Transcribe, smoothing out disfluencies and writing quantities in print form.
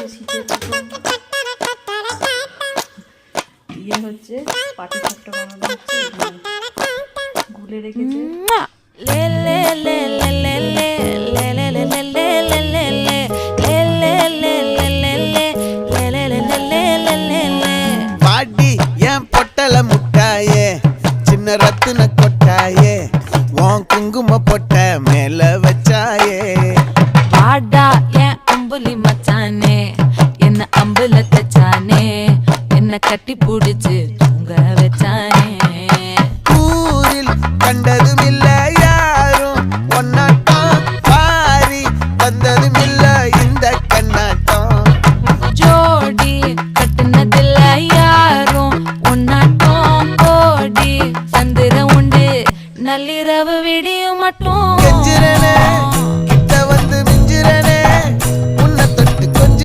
ইয়ে হচ্ছে পাটি সাপটা বানানো হচ্ছে, গুলে রেখেছে। பாடி என் பொட்டல முட்டாயே, சின்ன ரத்தின கொட்டாயே, உன் குங்கும பொட்ட மேல வச்சாயே. வாடா என் அம்புலி மச்சானே, என்ன அம்புல தச்சானே, என்ன கட்டி புடிச்சு தூங்க